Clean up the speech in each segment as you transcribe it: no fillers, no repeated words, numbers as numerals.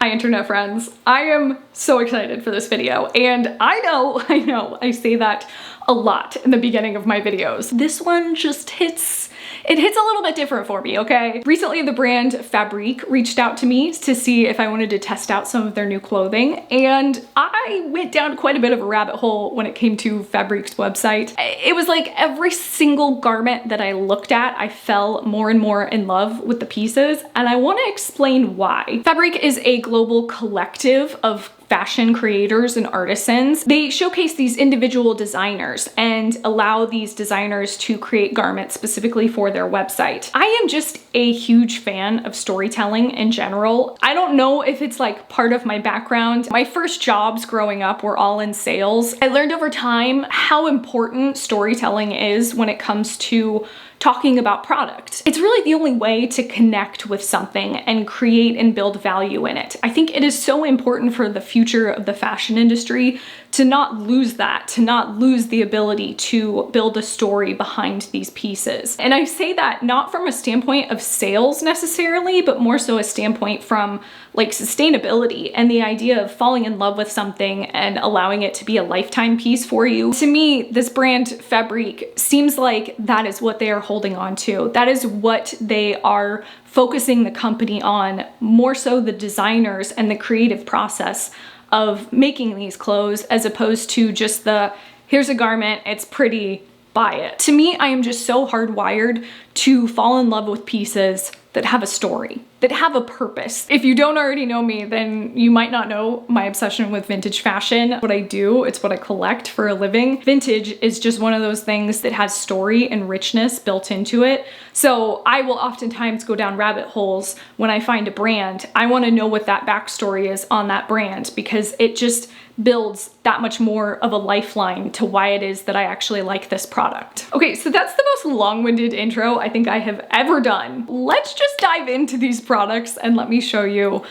Hi internet friends, I am so excited for this video, and I know, I say that a lot in the beginning of my videos. This one just hits a little bit different for me, okay? Recently the brand Fabrique reached out to me to see if I wanted to test out some of their new clothing, and I went down quite a bit of a rabbit hole when it came to Fabrique's website. It was like every single garment that I looked at, I fell more and more in love with the pieces, and I want to explain why. Fabrique is a global collective of fashion creators and artisans. They showcase these individual designers and allow these designers to create garments specifically for their website. I am just a huge fan of storytelling in general. I don't know if it's like part of my background. My first jobs growing up were all in sales. I learned over time how important storytelling is when it comes to talking about product. It's really the only way to connect with something and create and build value in it. I think it is so important for the future of the fashion industry to not lose that, to not lose the ability to build a story behind these pieces. And I say that not from a standpoint of sales necessarily, but more so a standpoint from like sustainability and the idea of falling in love with something and allowing it to be a lifetime piece for you. To me, this brand Fabrique seems like that is what they are holding on to. That is what they are focusing the company on, more so the designers and the creative process of making these clothes, as opposed to just the, here's a garment, it's pretty, buy it. To me, I am just so hardwired to fall in love with pieces that have a story, that have a purpose. If you don't already know me, then you might not know my obsession with vintage fashion. What I do, it's what I collect for a living. Vintage is just one of those things that has story and richness built into it. So I will oftentimes go down rabbit holes when I find a brand. I want to know what that backstory is on that brand, because it just builds that much more of a lifeline to why it is that I actually like this product. Okay, so that's the most long-winded intro I think I have ever done. Let's just dive into these products and let me show you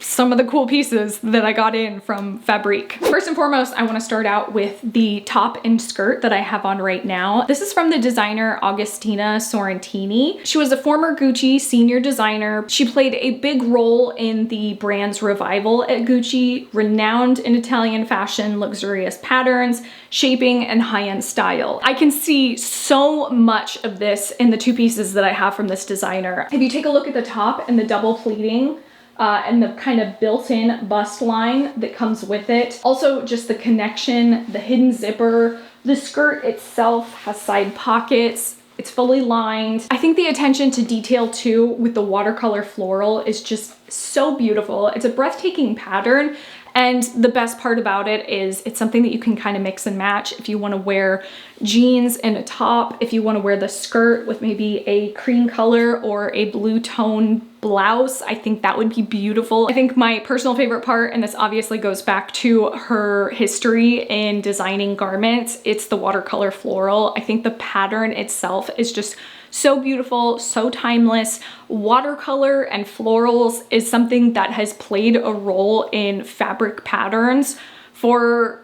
some of the cool pieces that I got in from Fabrique. First and foremost, I want to start out with the top and skirt that I have on right now. This is from the designer Augustina Sorrentini. She was a former Gucci senior designer. She played a big role in the brand's revival at Gucci, renowned in Italian fashion, luxurious patterns, shaping, and high-end style. I can see so much of this in the two pieces that I have from this designer. If you take a look at the top and the double pleating, and the kind of built-in bust line that comes with it. Also just the connection, the hidden zipper, the skirt itself has side pockets. It's fully lined. I think the attention to detail too with the watercolor floral is just so beautiful. It's a breathtaking pattern. And the best part about it is it's something that you can kind of mix and match if you want to wear jeans and a top, if you want to wear the skirt with maybe a cream color or a blue tone blouse. I think that would be beautiful. I think my personal favorite part, and this obviously goes back to her history in designing garments, it's the watercolor floral. I think the pattern itself is just so beautiful, so timeless. Watercolor and florals is something that has played a role in fabric patterns for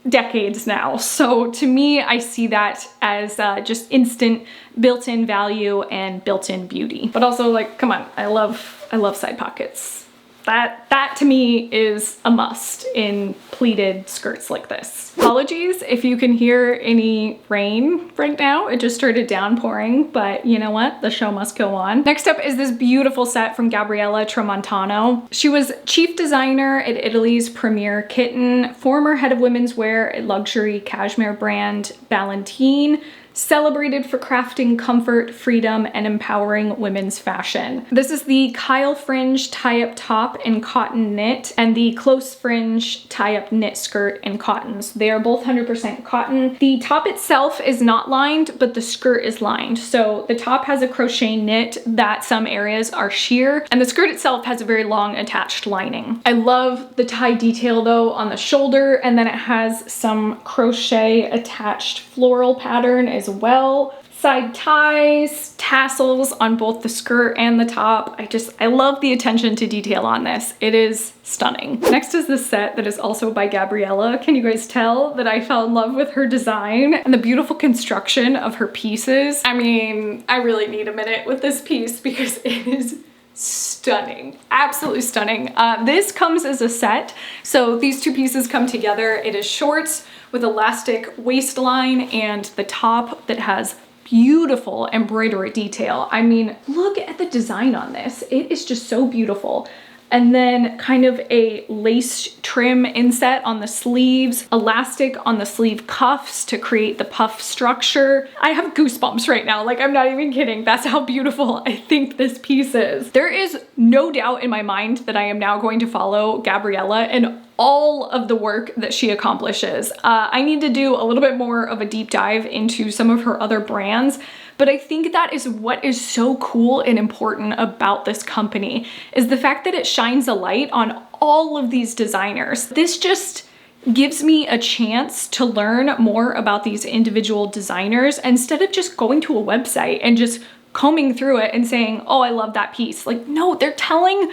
decades now. So to me, I see that as just instant built-in value and built-in beauty. But also, like, come on, I love side pockets. That to me is a must in pleated skirts like this. Apologies if you can hear any rain right now. It just started downpouring, but you know what? The show must go on. Next up is this beautiful set from Gabriella Tramontano. She was chief designer at Italy's premier kitten, former head of women's wear at luxury cashmere brand Ballantine, celebrated for crafting comfort, freedom, and empowering women's fashion. This is the Kyle fringe tie-up top in cotton knit and the close fringe tie-up knit skirt in cottons. They are both 100% cotton. The top itself is not lined, but the skirt is lined. So the top has a crochet knit that some areas are sheer, and the skirt itself has a very long attached lining. I love the tie detail though on the shoulder, and then it has some crochet attached floral pattern as well. Side ties, tassels on both the skirt and the top. I love the attention to detail on this. It is stunning. Next is this set that is also by Gabriella. Can you guys tell that I fell in love with her design and the beautiful construction of her pieces? I mean, I really need a minute with this piece because it is stunning, absolutely stunning. This comes as a set, so these two pieces come together. It is shorts with elastic waistline and the top that has beautiful embroidery detail. I mean, look at the design on this. It is just so beautiful. And then kind of a lace trim inset on the sleeves, elastic on the sleeve cuffs to create the puff structure. I have goosebumps right now, like I'm not even kidding. That's how beautiful I think this piece is. There is no doubt in my mind that I am now going to follow Gabriella and all of the work that she accomplishes. I need to do a little bit more of a deep dive into some of her other brands, but I think that is what is so cool and important about this company, is the fact that it shines a light on all of these designers. This just gives me a chance to learn more about these individual designers instead of just going to a website and just combing through it and saying, oh, I love that piece. Like, no, they're telling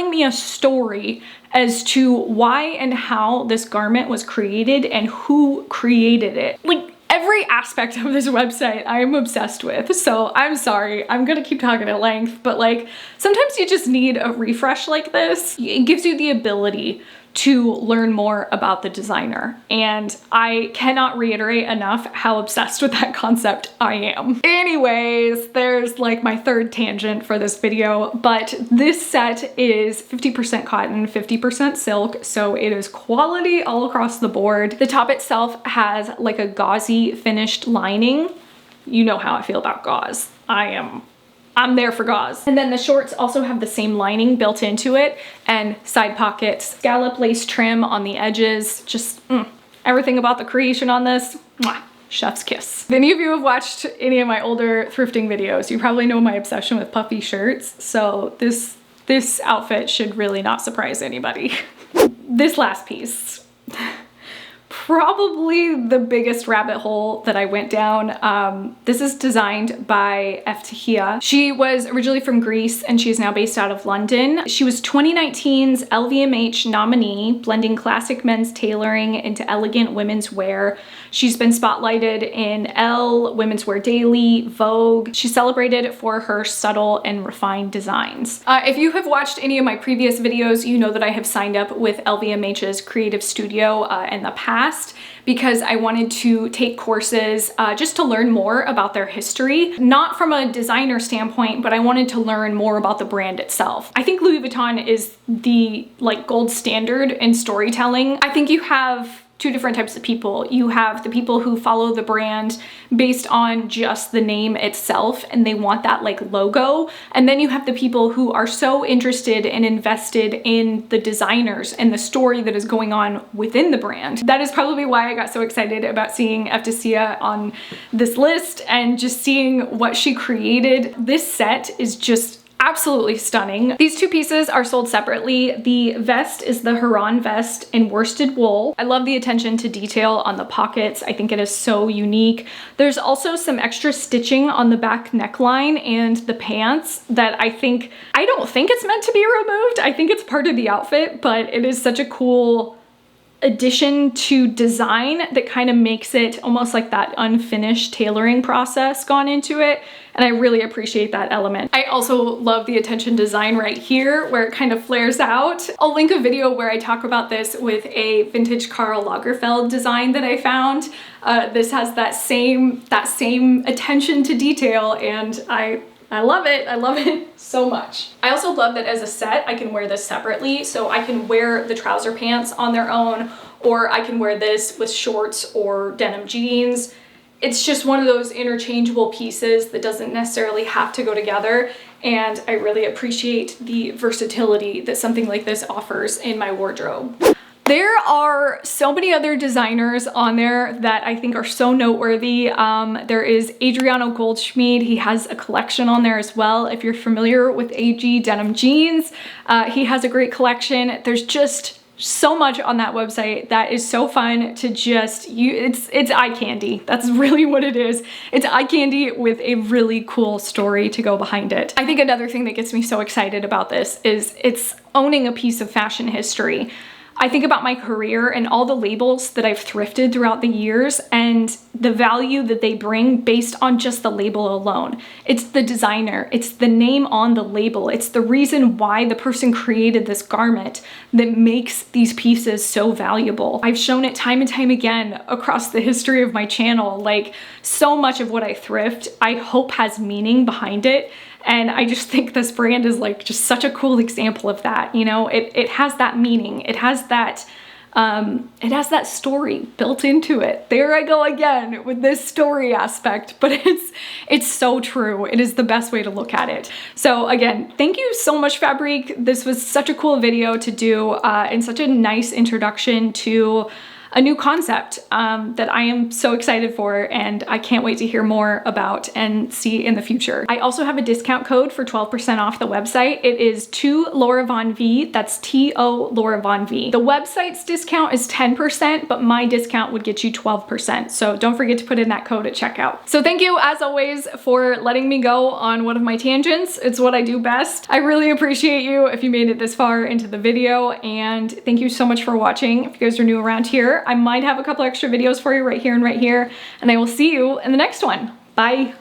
me a story as to why and how this garment was created and who created it. Like, every aspect of this website I am obsessed with. So I'm sorry, I'm gonna keep talking at length, but like sometimes you just need a refresh like this. It gives you the ability to learn more about the designer. And I cannot reiterate enough how obsessed with that concept I am. Anyways, there's like my third tangent for this video, but this set is 50% cotton, 50% silk, so it is quality all across the board. The top itself has like a gauzy finished lining. You know how I feel about gauze. I'm there for gauze. And then the shorts also have the same lining built into it and side pockets, scallop lace trim on the edges, just everything about the creation on this, mwah, chef's kiss. If any of you have watched any of my older thrifting videos, you probably know my obsession with puffy shirts, so this outfit should really not surprise anybody. This last piece. Probably the biggest rabbit hole that I went down. This is designed by Eftichia. She was originally from Greece and she is now based out of London. She was 2019's LVMH nominee, blending classic men's tailoring into elegant women's wear. She's been spotlighted in Elle, Women's Wear Daily, Vogue. She's celebrated for her subtle and refined designs. If you have watched any of my previous videos, you know that I have signed up with LVMH's creative studio in the past because I wanted to take courses just to learn more about their history, not from a designer standpoint, but I wanted to learn more about the brand itself. I think Louis Vuitton is the like gold standard in storytelling. I think you have two different types of people. You have the people who follow the brand based on just the name itself and they want that like logo. And then you have the people who are so interested and invested in the designers and the story that is going on within the brand. That is probably why I got so excited about seeing Eftichia on this list and just seeing what she created. This set is just absolutely stunning. These two pieces are sold separately. The vest is the Huron vest in worsted wool. I love the attention to detail on the pockets. I think it is so unique. There's also some extra stitching on the back neckline and the pants that I don't think it's meant to be removed. I think it's part of the outfit, but it is such a cool addition to design that kind of makes it almost like that unfinished tailoring process gone into it. And I really appreciate that element. I also love the attention design right here where it kind of flares out. I'll link a video where I talk about this with a vintage Karl Lagerfeld design that I found. This has that same attention to detail and I love it. I love it so much. I also love that as a set, I can wear this separately. So I can wear the trouser pants on their own, or I can wear this with shorts or denim jeans. It's just one of those interchangeable pieces that doesn't necessarily have to go together. And I really appreciate the versatility that something like this offers in my wardrobe. There are so many other designers on there that I think are so noteworthy. There is Adriano Goldschmied. He has a collection on there as well. If you're familiar with AG denim jeans, he has a great collection. There's just so much on that website that is so fun to just it's eye candy. That's really what it is. It's eye candy with a really cool story to go behind it. I think another thing that gets me so excited about this is it's owning a piece of fashion history. I think about my career and all the labels that I've thrifted throughout the years and the value that they bring based on just the label alone. It's the designer, it's the name on the label, it's the reason why the person created this garment that makes these pieces so valuable. I've shown it time and time again across the history of my channel. Like, so much of what I thrift, I hope has meaning behind it. And I just think this brand is like just such a cool example of that. You know, it has that meaning. It has that story built into it. There I go again with this story aspect, but it's so true. It is the best way to look at it. So again, thank you so much, Fabrique. This was such a cool video to do and such a nice introduction to a new concept that I am so excited for, and I can't wait to hear more about and see in the future. I also have a discount code for 12% off the website. It is ToLauraVonv, that's ToLauraVonv. The website's discount is 10%, but my discount would get you 12%. So don't forget to put in that code at checkout. So thank you as always for letting me go on one of my tangents. It's what I do best. I really appreciate you if you made it this far into the video, and thank you so much for watching. If you guys are new around here, I might have a couple extra videos for you right here, and I will see you in the next one. Bye.